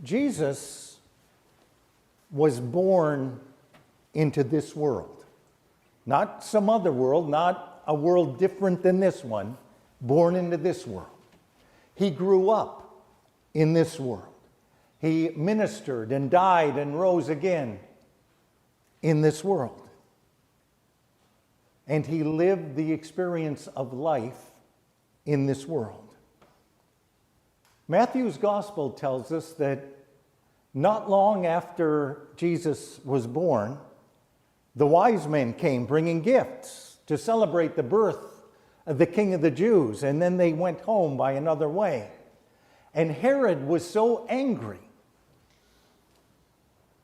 Jesus was born into this world. Not some other world, not a world different than this one, born into this world. He grew up in this world. He ministered and died and rose again in this world. And he lived the experience of life in this world. Matthew's gospel tells us that not long after Jesus was born, the wise men came bringing gifts to celebrate the birth of the King of the Jews, and then they went home by another way. And Herod was so angry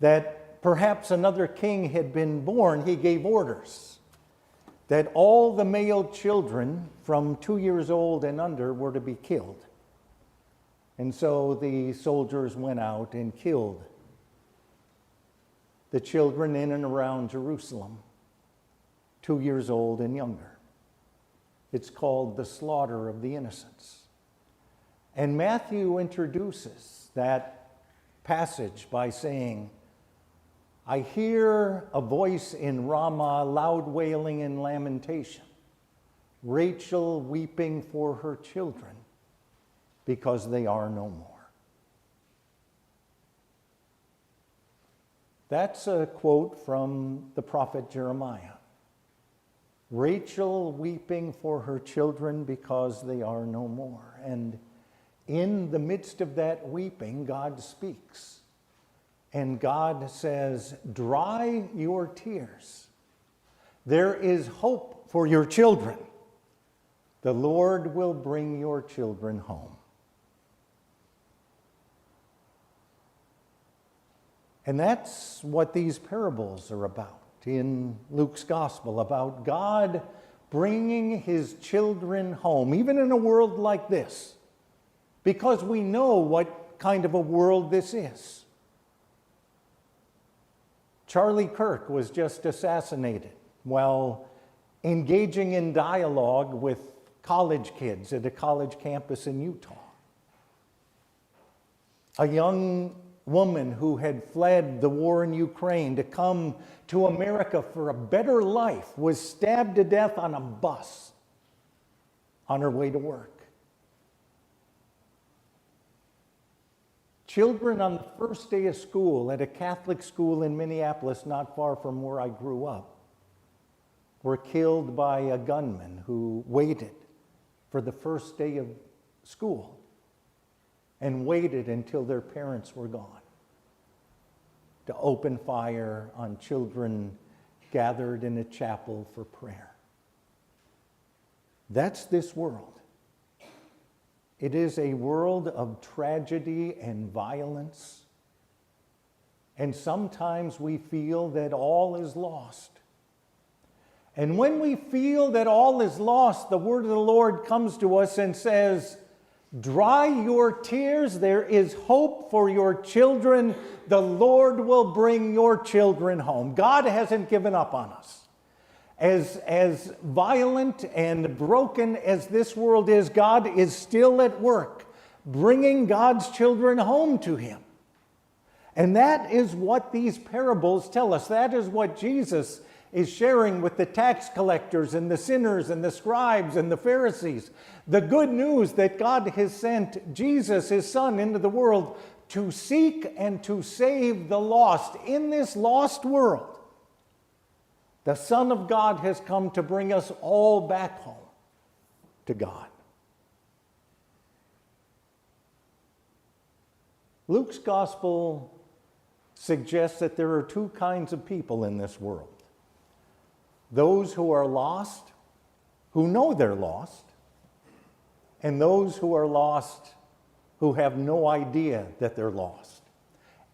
that perhaps another king had been born, he gave orders that all the male children from 2 years old and under were to be killed. And so the soldiers went out and killed the children in and around Jerusalem, 2 years old and younger. It's called the slaughter of the innocents. And Matthew introduces that passage by saying, I hear a voice in Ramah, loud wailing and lamentation, Rachel weeping for her children, because they are no more. That's a quote from the prophet Jeremiah. Rachel weeping for her children because they are no more. And in the midst of that weeping, God speaks. And God says, dry your tears. There is hope for your children. The Lord will bring your children home. And that's what these parables are about in Luke's gospel, about God bringing his children home, even in a world like this, because we know what kind of a world this is. Charlie Kirk was just assassinated while engaging in dialogue with college kids at a college campus in Utah. A young woman who had fled the war in Ukraine to come to America for a better life was stabbed to death on a bus on her way to work. Children on the first day of school at a Catholic school in Minneapolis, not far from where I grew up, were killed by a gunman who waited for the first day of school and waited until their parents were gone to open fire on children gathered in a chapel for prayer. That's this world. It is a world of tragedy and violence, and sometimes we feel that all is lost. And when we feel that all is lost, the word of the Lord comes to us and says, dry your tears, there is hope for your children. The Lord will bring your children home. God hasn't given up on us. As violent and broken as this world is, God is still at work, bringing God's children home to him. And that is what these parables tell us. That is what Jesus is sharing with the tax collectors and the sinners and the scribes and the Pharisees. The good news that God has sent Jesus, his Son, into the world to seek and to save the lost. In this lost world, the Son of God has come to bring us all back home to God. Luke's gospel suggests that there are two kinds of people in this world. Those who are lost, who know they're lost, and those who are lost who have no idea that they're lost.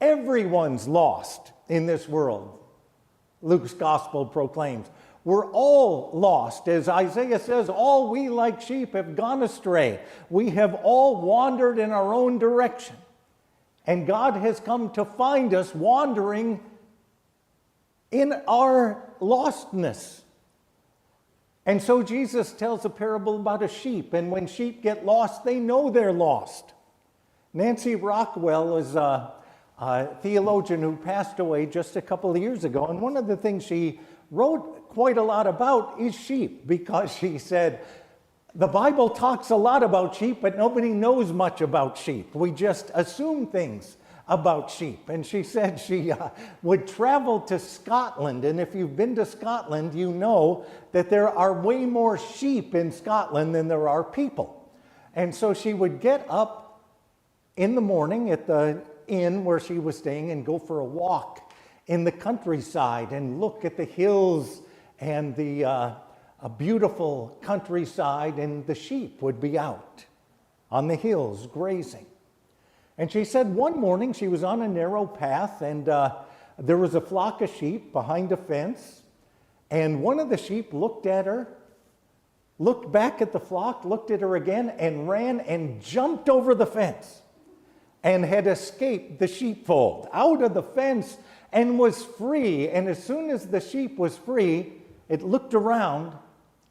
Everyone's lost in this world, Luke's gospel proclaims. We're all lost. As Isaiah says, all we like sheep have gone astray. We have all wandered in our own direction. And God has come to find us wandering in our lostness. And so Jesus tells a parable about a sheep, and when sheep get lost, they know they're lost. Nancy Rockwell is a theologian who passed away just a couple of years ago, and one of the things she wrote quite a lot about is sheep, because she said, the Bible talks a lot about sheep, but nobody knows much about sheep. We just assume things about sheep. And she said she would travel to Scotland, and if you've been to Scotland, you know that there are way more sheep in Scotland than there are people. And so she would get up in the morning at the inn where she was staying and go for a walk in the countryside and look at the hills and a beautiful countryside, and the sheep would be out on the hills grazing. And she said one morning she was on a narrow path, and there was a flock of sheep behind a fence, and one of the sheep looked at her, looked back at the flock, looked at her again, and ran and jumped over the fence and had escaped the sheepfold out of the fence and was free. And as soon as the sheep was free, it looked around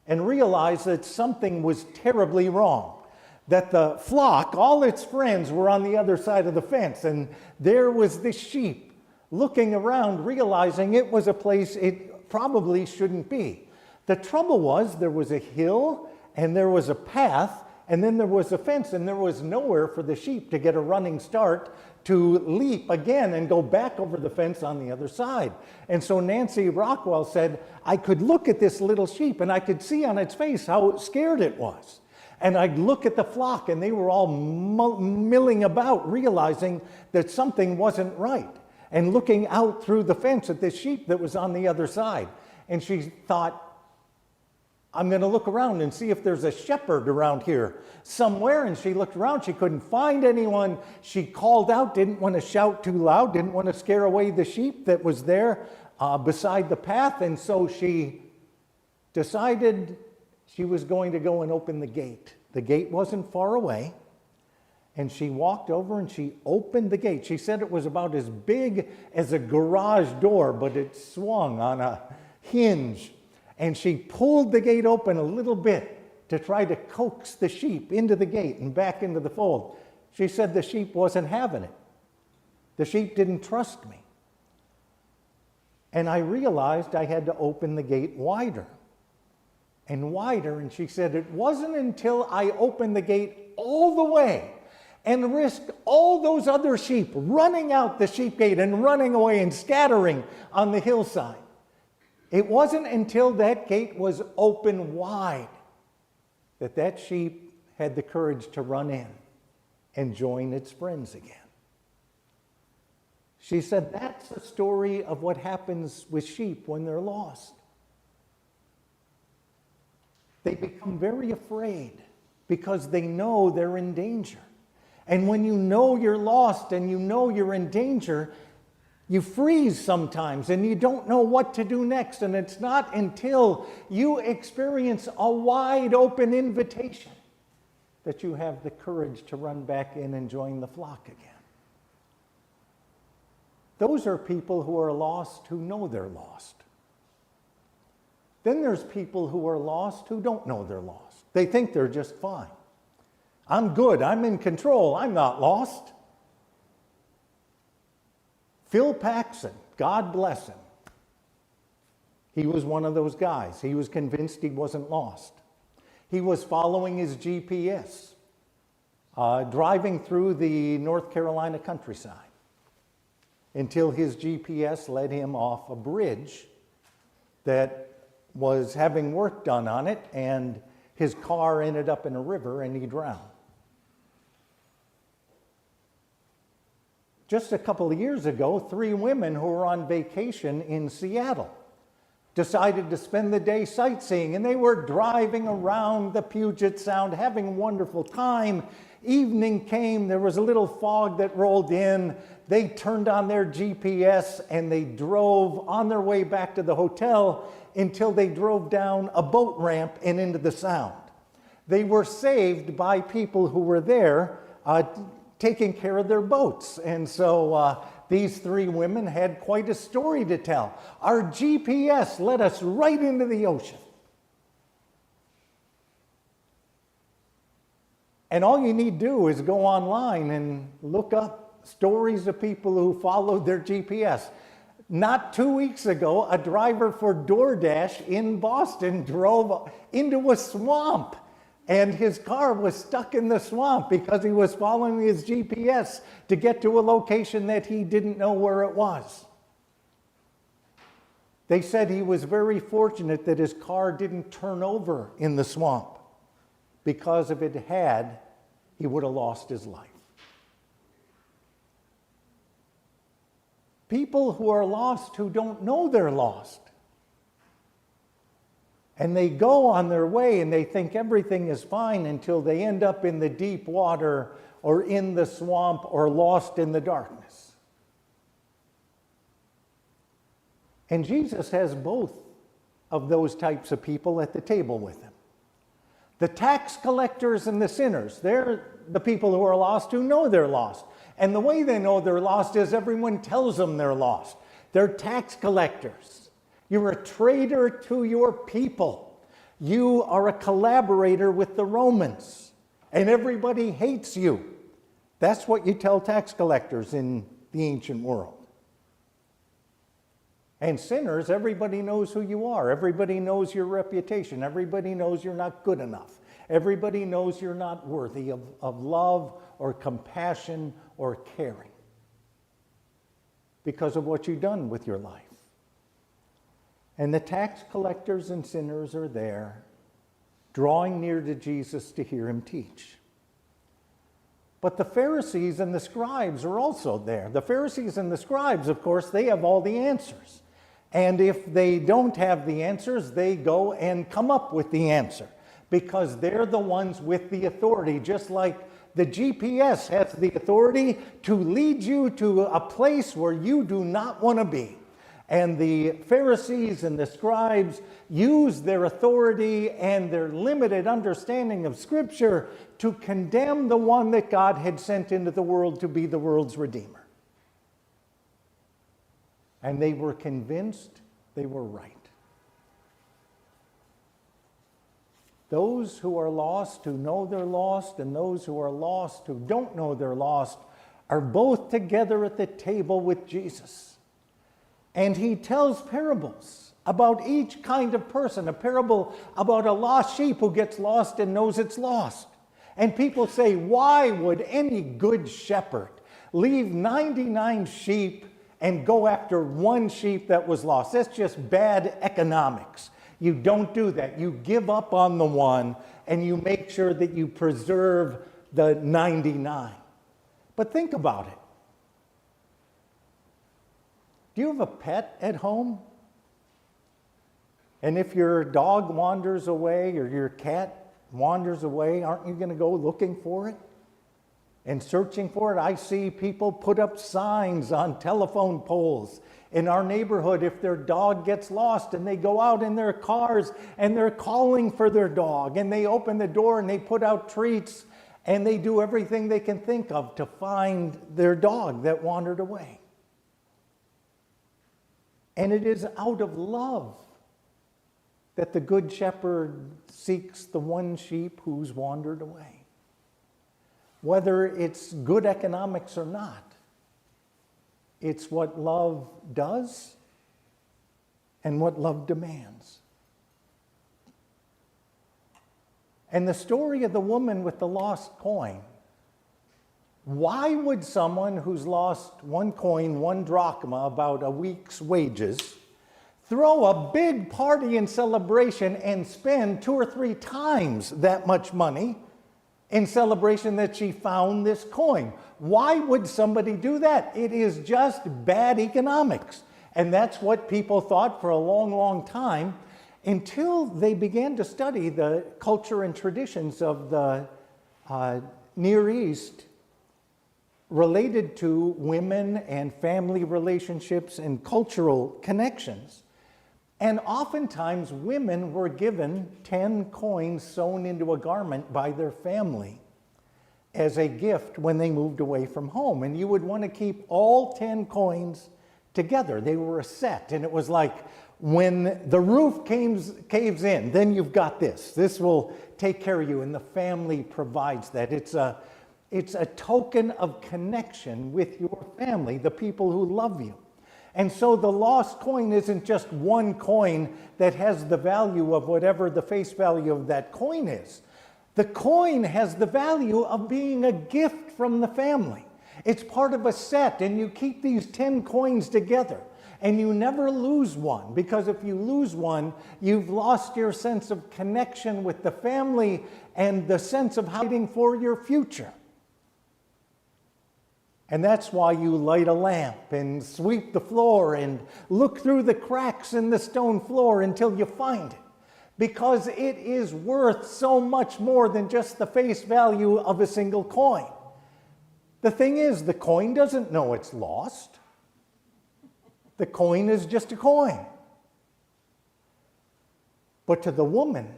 and realized that something was terribly wrong, that the flock, all its friends, were on the other side of the fence, and there was this sheep looking around, realizing it was a place it probably shouldn't be. The trouble was there was a hill and there was a path, and then there was a fence, and there was nowhere for the sheep to get a running start to leap again and go back over the fence on the other side. And so Nancy Rockwell said, I could look at this little sheep and I could see on its face how scared it was. And I'd look at the flock, and they were all milling about, realizing that something wasn't right, and looking out through the fence at this sheep that was on the other side. And she thought, I'm going to look around and see if there's a shepherd around here somewhere. And she looked around. She couldn't find anyone. She called out, didn't want to shout too loud, didn't want to scare away the sheep that was there beside the path. And so she decided she was going to go and open the gate. The gate wasn't far away. And she walked over and she opened the gate. She said it was about as big as a garage door, but it swung on a hinge. And she pulled the gate open a little bit to try to coax the sheep into the gate and back into the fold. She said the sheep wasn't having it. The sheep didn't trust me. And I realized I had to open the gate wider and wider. And she said it wasn't until I opened the gate all the way and risked all those other sheep running out the sheep gate and running away and scattering on the hillside. It wasn't until that gate was open wide that that sheep had the courage to run in and join its friends again. She said that's the story of what happens with sheep when they're lost. They become very afraid because they know they're in danger. And when you know you're lost and you know you're in danger, you freeze sometimes and you don't know what to do next. And it's not until you experience a wide open invitation that you have the courage to run back in and join the flock again. Those are people who are lost who know they're lost. Then there's people who are lost who don't know they're lost. They think they're just fine. I'm good. I'm in control. I'm not lost. Phil Paxson, God bless him. He was one of those guys. He was convinced he wasn't lost. He was following his GPS, driving through the North Carolina countryside until his GPS led him off a bridge that was having work done on it, and his car ended up in a river and he drowned. Just a couple of years ago, 3 women who were on vacation in Seattle decided to spend the day sightseeing, and they were driving around the Puget Sound, having a wonderful time. Evening came, there was a little fog that rolled in. They turned on their GPS and they drove on their way back to the hotel until they drove down a boat ramp and into the Sound. They were saved by people who were there taking care of their boats. And so these 3 women had quite a story to tell. Our GPS led us right into the ocean. And all you need to do is go online and look up stories of people who followed their GPS. Not 2 weeks ago, a driver for DoorDash in Boston drove into a swamp, and his car was stuck in the swamp because he was following his GPS to get to a location that he didn't know where it was. They said he was very fortunate that his car didn't turn over in the swamp, because if it had, he would have lost his life. People who are lost who don't know they're lost. And they go on their way and they think everything is fine until they end up in the deep water or in the swamp or lost in the darkness. And Jesus has both of those types of people at the table with him. The tax collectors and the sinners, they're the people who are lost who know they're lost. And the way they know they're lost is everyone tells them they're lost. They're tax collectors. You're a traitor to your people. You are a collaborator with the Romans, and everybody hates you. That's what you tell tax collectors in the ancient world. And sinners, everybody knows who you are. Everybody knows your reputation. Everybody knows you're not good enough. Everybody knows you're not worthy of love or compassion or caring because of what you've done with your life. And the tax collectors and sinners are there, drawing near to Jesus to hear him teach. But the Pharisees and the scribes are also there. The Pharisees and the scribes, of course, they have all the answers. And if they don't have the answers, they go and come up with the answer, because they're the ones with the authority, just like the GPS has the authority to lead you to a place where you do not want to be. And the Pharisees and the scribes use their authority and their limited understanding of Scripture to condemn the one that God had sent into the world to be the world's Redeemer. And they were convinced they were right. Those who are lost, who know they're lost, and those who are lost, who don't know they're lost, are both together at the table with Jesus. And he tells parables about each kind of person. A parable about a lost sheep who gets lost and knows it's lost. And people say, why would any good shepherd leave 99 sheep and go after one sheep that was lost? That's just bad economics. You don't do that. You give up on the one and you make sure that you preserve the 99. But think about it. Do you have a pet at home? And if your dog wanders away or your cat wanders away, aren't you going to go looking for it and searching for it? I see people put up signs on telephone poles in our neighborhood if their dog gets lost, and they go out in their cars and they're calling for their dog, and they open the door and they put out treats and they do everything they can think of to find their dog that wandered away. And it is out of love that the Good Shepherd seeks the one sheep who's wandered away. Whether it's good economics or not, it's what love does and what love demands. And the story of the woman with the lost coin. Why would someone who's lost one coin, one drachma, about a week's wages, throw a big party and celebration and spend 2 or 3 times that much money in celebration that she found this coin? Why would somebody do that? It is just bad economics. And that's what people thought for a long, long time, until they began to study the culture and traditions of the Near East related to women and family relationships and cultural connections. And oftentimes women were given 10 coins sewn into a garment by their family as a gift when they moved away from home. And you would want to keep all 10 coins together. They were a set. And it was like when the roof caves in, then you've got this. This will take care of you, and the family provides that. It's a token of connection with your family, the people who love you. And so the lost coin isn't just one coin that has the value of whatever the face value of that coin is. The coin has the value of being a gift from the family. It's part of a set, and you keep these 10 coins together, and you never lose one, because if you lose one, you've lost your sense of connection with the family and the sense of hiding for your future. And that's why you light a lamp and sweep the floor and look through the cracks in the stone floor until you find it. Because it is worth so much more than just the face value of a single coin. The thing is, the coin doesn't know it's lost. The coin is just a coin. But to the woman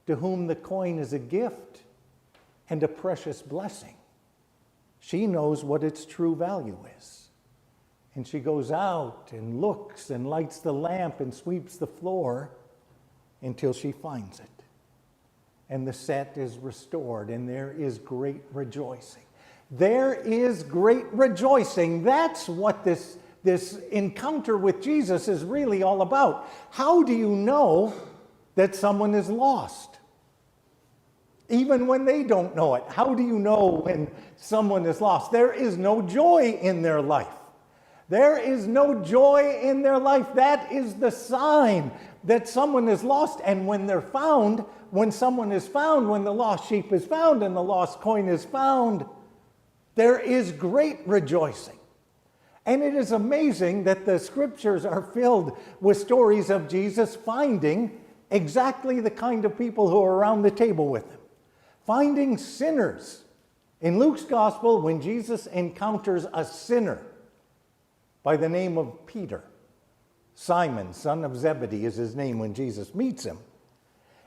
to whom the coin is a gift and a precious blessing, she knows what its true value is. And she goes out and looks and lights the lamp and sweeps the floor until she finds it. And the set is restored, and there is great rejoicing. There is great rejoicing. That's what this encounter with Jesus is really all about. How do you know that someone is lost? Even when they don't know it, how do you know when someone is lost? There is no joy in their life. There is no joy in their life. That is the sign that someone is lost. And when they're found, when someone is found, when the lost sheep is found and the lost coin is found, there is great rejoicing. And it is amazing that the scriptures are filled with stories of Jesus finding exactly the kind of people who are around the table with him. Finding sinners. In Luke's gospel, when Jesus encounters a sinner by the name of Peter, Simon, son of Zebedee is his name when Jesus meets him.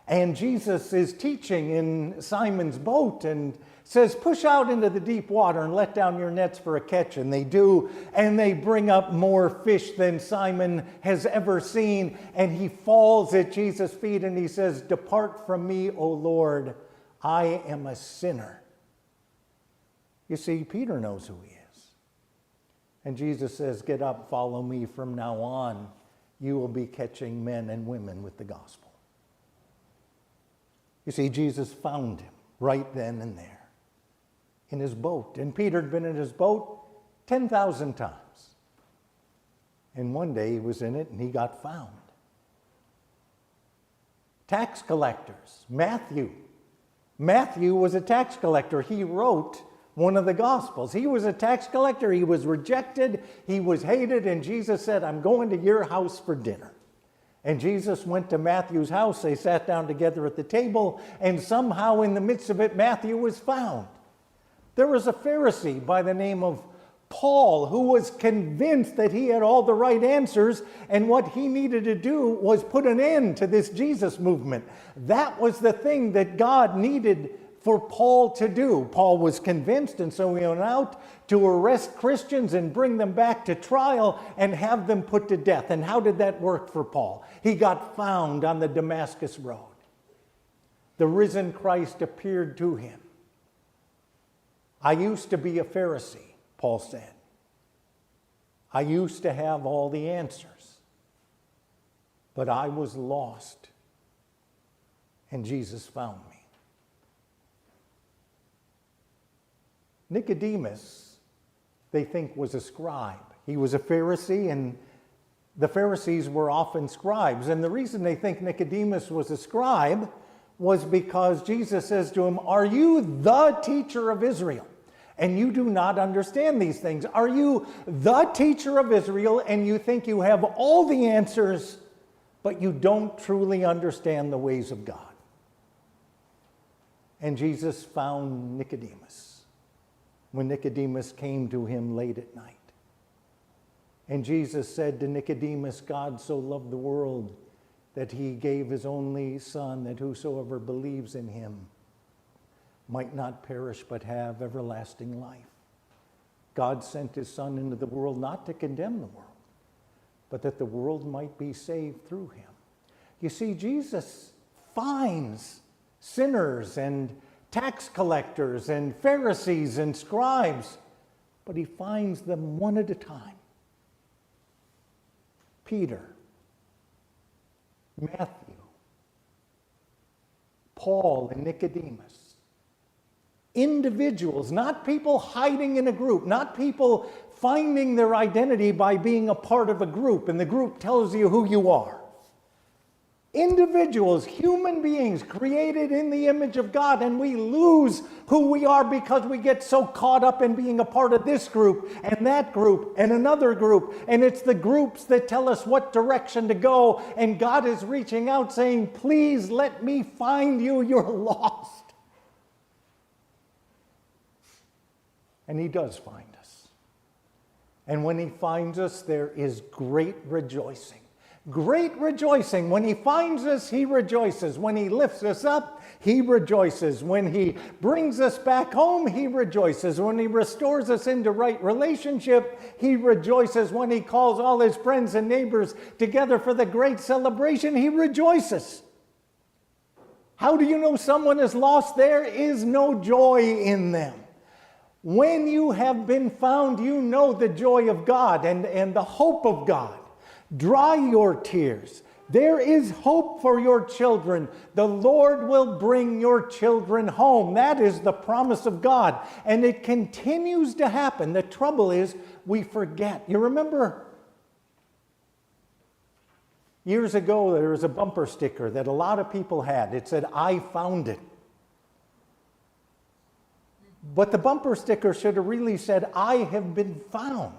And Jesus is teaching in Simon's boat and says, push out into the deep water and let down your nets for a catch. And they do, and they bring up more fish than Simon has ever seen. And he falls at Jesus' feet and he says, depart from me, O Lord, I am a sinner. You see, Peter knows who he is. And Jesus says, get up, follow me. From now on, you will be catching men and women with the gospel. You see, Jesus found him right then and there in his boat. And Peter had been in his boat 10,000 times. And one day he was in it and he got found. Tax collectors, Matthew. Matthew was a tax collector. He wrote one of the Gospels. He was a tax collector. He was rejected. He was hated. And Jesus said, I'm going to your house for dinner. And Jesus went to Matthew's house. They sat down together at the table. And somehow in the midst of it, Matthew was found. There was a Pharisee by the name of Paul who was convinced that he had all the right answers, and what he needed to do was put an end to this Jesus movement. That was the thing that God needed for Paul to do. Paul was convinced, and so he went out to arrest Christians and bring them back to trial and have them put to death. And how did that work for Paul? He got found on the Damascus road. The risen Christ appeared to him. I used to be a Pharisee, Paul said. I used to have all the answers, but I was lost, and Jesus found me. Nicodemus, they think, was a scribe. He was a Pharisee, and the Pharisees were often scribes. And the reason they think Nicodemus was a scribe was because Jesus says to him, are you the teacher of Israel? And you do not understand these things. Are you the teacher of Israel and you think you have all the answers, but you don't truly understand the ways of God? And Jesus found Nicodemus when Nicodemus came to him late at night. And Jesus said to Nicodemus, God so loved the world that he gave his only Son, that whosoever believes in him might not perish but have everlasting life. God sent his Son into the world not to condemn the world, but that the world might be saved through him. You see, Jesus finds sinners and tax collectors and Pharisees and scribes, but he finds them one at a time. Peter, Matthew, Paul, and Nicodemus. Individuals, not people hiding in a group, not people finding their identity by being a part of a group, and the group tells you who you are. Individuals, human beings created in the image of God, and we lose who we are because we get so caught up in being a part of this group and that group and another group, and it's the groups that tell us what direction to go, and God is reaching out saying, please let me find you, you're lost. And he does find us. And when he finds us, there is great rejoicing. Great rejoicing. When he finds us, he rejoices. When he lifts us up, he rejoices. When he brings us back home, he rejoices. When he restores us into right relationship, he rejoices. When he calls all his friends and neighbors together for the great celebration, he rejoices. How do you know someone is lost? There is no joy in them. When you have been found, you know the joy of God and the hope of God. Dry your tears. There is hope for your children. The Lord will bring your children home. That is the promise of God. And it continues to happen. The trouble is we forget. You remember years ago there was a bumper sticker that a lot of people had. It said, I found it. But the bumper sticker should have really said, I have been found.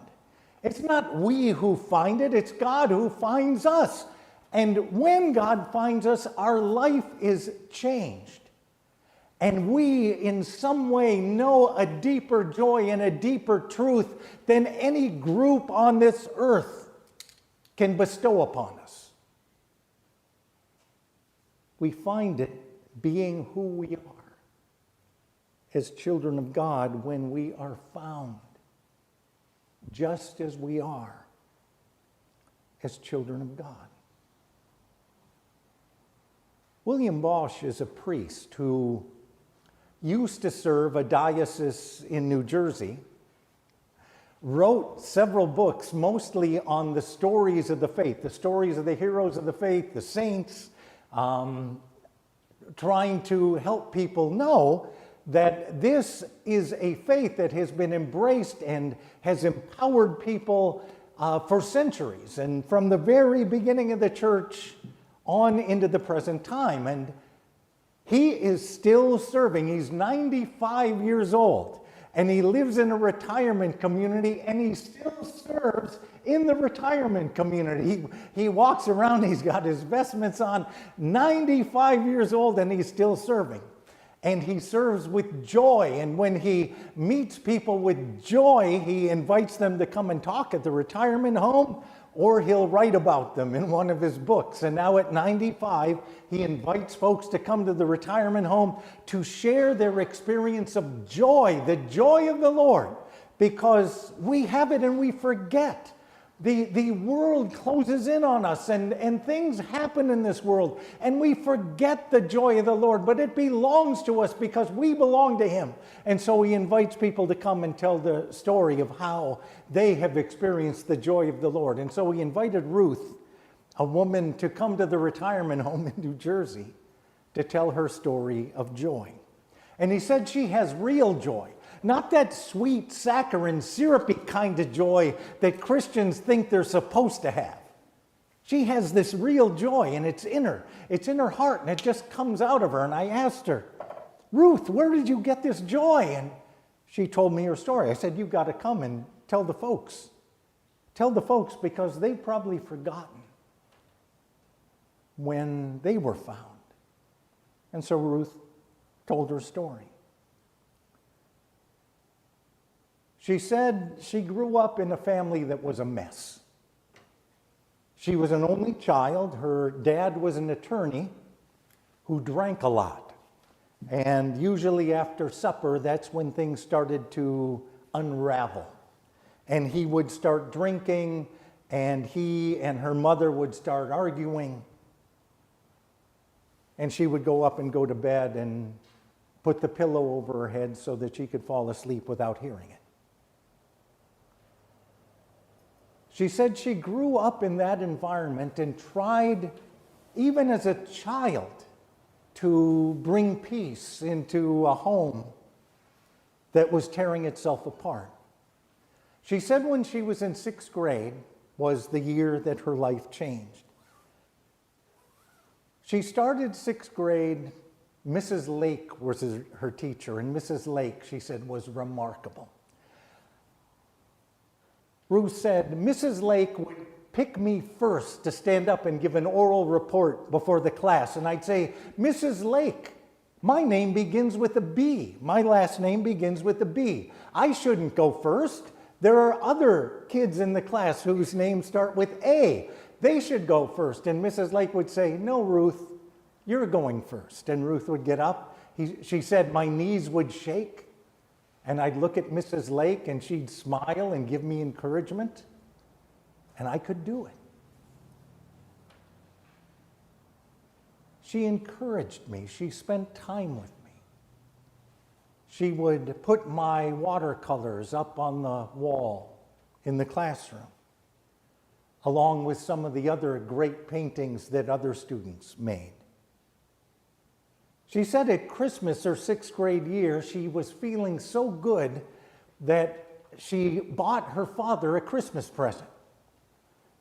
It's not we who find it, it's God who finds us. And when God finds us, our life is changed. And we, in some way, know a deeper joy and a deeper truth than any group on this earth can bestow upon us. We find it being who we are as children of God when we are found just as we are as children of God. William Bosch is a priest who used to serve a diocese in New Jersey, wrote several books mostly on the stories of the faith, the stories of the heroes of the faith, the saints, trying to help people know that this is a faith that has been embraced and has empowered people for centuries, and from the very beginning of the church on into the present time. And he is still serving. He's 95 years old, and he lives in a retirement community, and he still serves in the retirement community. He walks around, he's got his vestments on, 95 years old, and he's still serving. And he serves with joy. And when he meets people with joy, he invites them to come and talk at the retirement home, or he'll write about them in one of his books. And now at 95, he invites folks to come to the retirement home to share their experience of joy, the joy of the Lord, because we have it and we forget. The world closes in on us, and things happen in this world, and we forget the joy of the Lord, but it belongs to us because we belong to him. And so he invites people to come and tell the story of how they have experienced the joy of the Lord. And so he invited Ruth, a woman, to come to the retirement home in New Jersey to tell her story of joy. And he said she has real joy. Not that sweet, saccharine, syrupy kind of joy that Christians think they're supposed to have. She has this real joy, and it's in her. It's in her heart, and it just comes out of her. And I asked her, Ruth, where did you get this joy? And she told me her story. I said, you've got to come and tell the folks. Tell the folks, because they've probably forgotten when they were found. And so Ruth told her story. She said she grew up in a family that was a mess. She was an only child. Her dad was an attorney who drank a lot. And usually after supper, that's when things started to unravel. And he would start drinking and he and her mother would start arguing, and she would go up and go to bed and put the pillow over her head so that she could fall asleep without hearing it. She said she grew up in that environment and tried, even as a child, to bring peace into a home that was tearing itself apart. She said when she was in 6th grade was the year that her life changed. She started 6th grade. Mrs. Lake was her teacher, and Mrs. Lake, she said, was remarkable. Ruth said, Mrs. Lake would pick me first to stand up and give an oral report before the class, and I'd say, Mrs. Lake, my name begins with a B. My last name begins with a B. I shouldn't go first. There are other kids in the class whose names start with A. They should go first. And Mrs. Lake would say, no, Ruth, you're going first. And Ruth would get up. She said my knees would shake. And I'd look at Mrs. Lake and she'd smile and give me encouragement. And I could do it. She encouraged me. She spent time with me. She would put my watercolors up on the wall in the classroom, along with some of the other great paintings that other students made. She said at Christmas, her 6th grade year, she was feeling so good that she bought her father a Christmas present.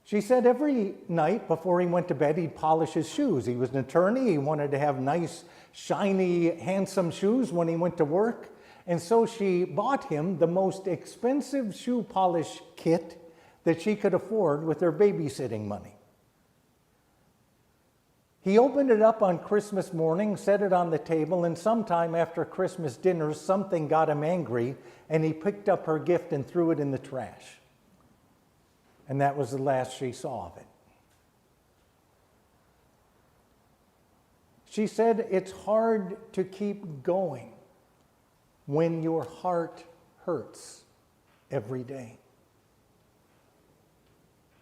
She said every night before he went to bed, he'd polish his shoes. He was an attorney. He wanted to have nice, shiny, handsome shoes when he went to work. And so she bought him the most expensive shoe polish kit that she could afford with her babysitting money. He opened it up on Christmas morning, set it on the table, and sometime after Christmas dinner, something got him angry, and he picked up her gift and threw it in the trash. And that was the last she saw of it. She said it's hard to keep going when your heart hurts every day.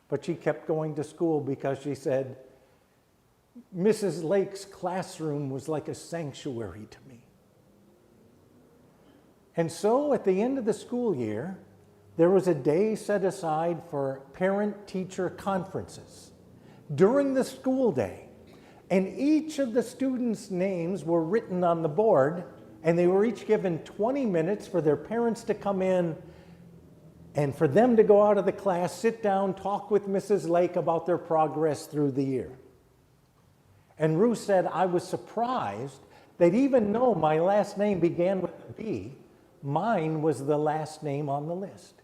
But she kept going to school because she said, Mrs. Lake's classroom was like a sanctuary to me. And so at the end of the school year, there was a day set aside for parent-teacher conferences during the school day. And each of the students' names were written on the board, and they were each given 20 minutes for their parents to come in and for them to go out of the class, sit down, talk with Mrs. Lake about their progress through the year. And Ruth said, I was surprised that even though my last name began with a B, mine was the last name on the list.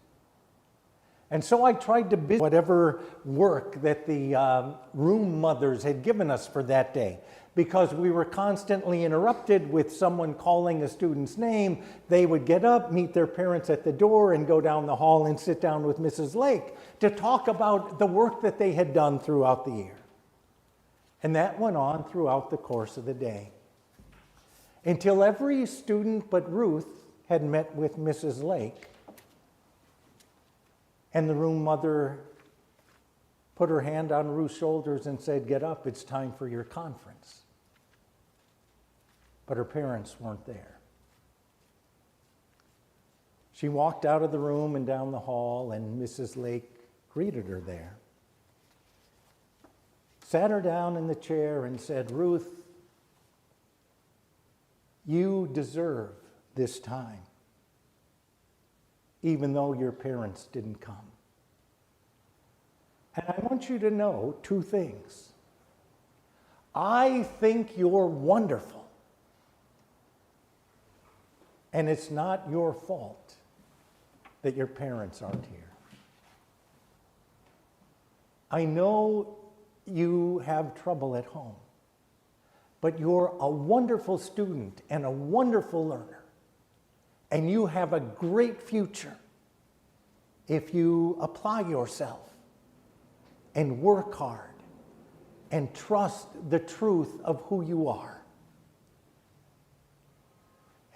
And so I tried to busy whatever work that the room mothers had given us for that day, because we were constantly interrupted with someone calling a student's name. They would get up, meet their parents at the door, and go down the hall and sit down with Mrs. Lake to talk about the work that they had done throughout the year. And that went on throughout the course of the day, until every student but Ruth had met with Mrs. Lake. And the room mother put her hand on Ruth's shoulders and said, get up, it's time for your conference. But her parents weren't there. She walked out of the room and down the hall, and Mrs. Lake greeted her there, sat her down in the chair and said, Ruth, you deserve this time, even though your parents didn't come. And I want you to know 2 things. I think you're wonderful. And it's not your fault that your parents aren't here. I know you have trouble at home, but you're a wonderful student and a wonderful learner. And you have a great future if you apply yourself and work hard and trust the truth of who you are.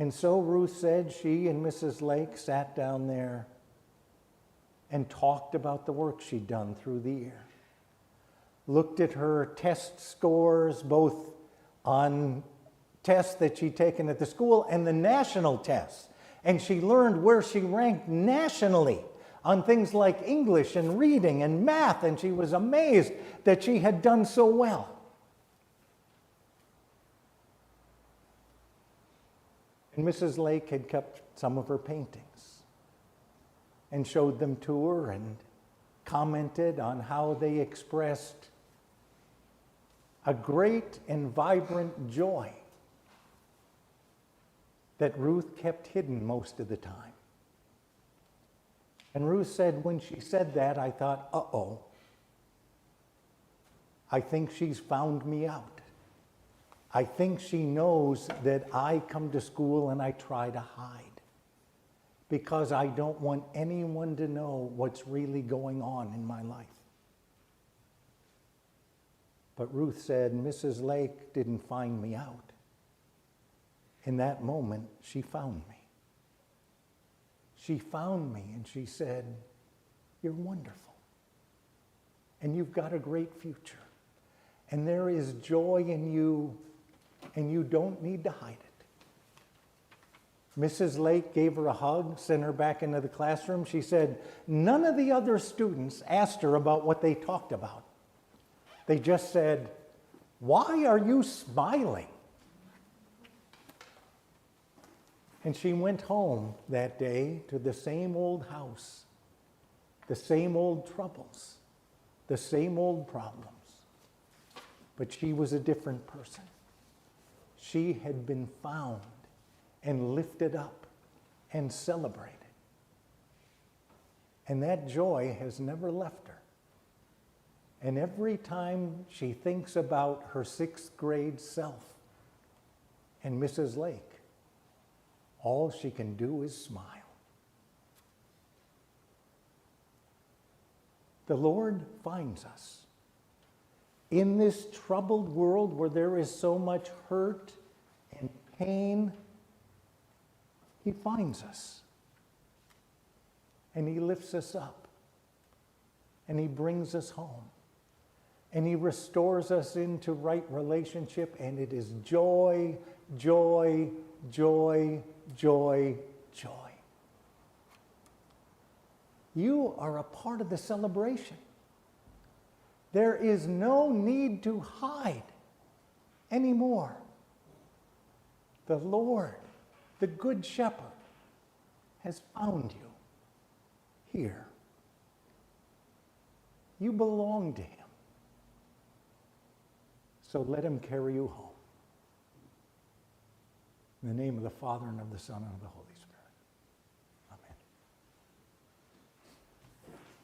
And so Ruth said she and Mrs. Lake sat down there and talked about the work she'd done through the year. Looked at her test scores, both on tests that she'd taken at the school and the national tests. And she learned where she ranked nationally on things like English and reading and math, and she was amazed that she had done so well. And Mrs. Lake had kept some of her paintings and showed them to her and commented on how they expressed a great and vibrant joy that Ruth kept hidden most of the time. And Ruth said, when she said that, I thought, uh-oh, I think she's found me out. I think she knows that I come to school and I try to hide because I don't want anyone to know what's really going on in my life. But Ruth said, Mrs. Lake didn't find me out. In that moment, she found me. She found me and she said, you're wonderful. And you've got a great future. And there is joy in you, and you don't need to hide it. Mrs. Lake gave her a hug, sent her back into the classroom. She said, none of the other students asked her about what they talked about. They just said, why are you smiling? And she went home that day to the same old house, the same old troubles, the same old problems. But she was a different person. She had been found and lifted up and celebrated. And that joy has never left her. And every time she thinks about her 6th grade self and Mrs. Lake, all she can do is smile. The Lord finds us. In this troubled world where there is so much hurt and pain, He finds us. And He lifts us up. And He brings us home. And He restores us into right relationship. And it is joy, joy, joy, joy, joy. You are a part of the celebration. There is no need to hide anymore. The Lord, the Good Shepherd, has found you here. You belong to Him. So let Him carry you home. In the name of the Father, and of the Son, and of the Holy Spirit.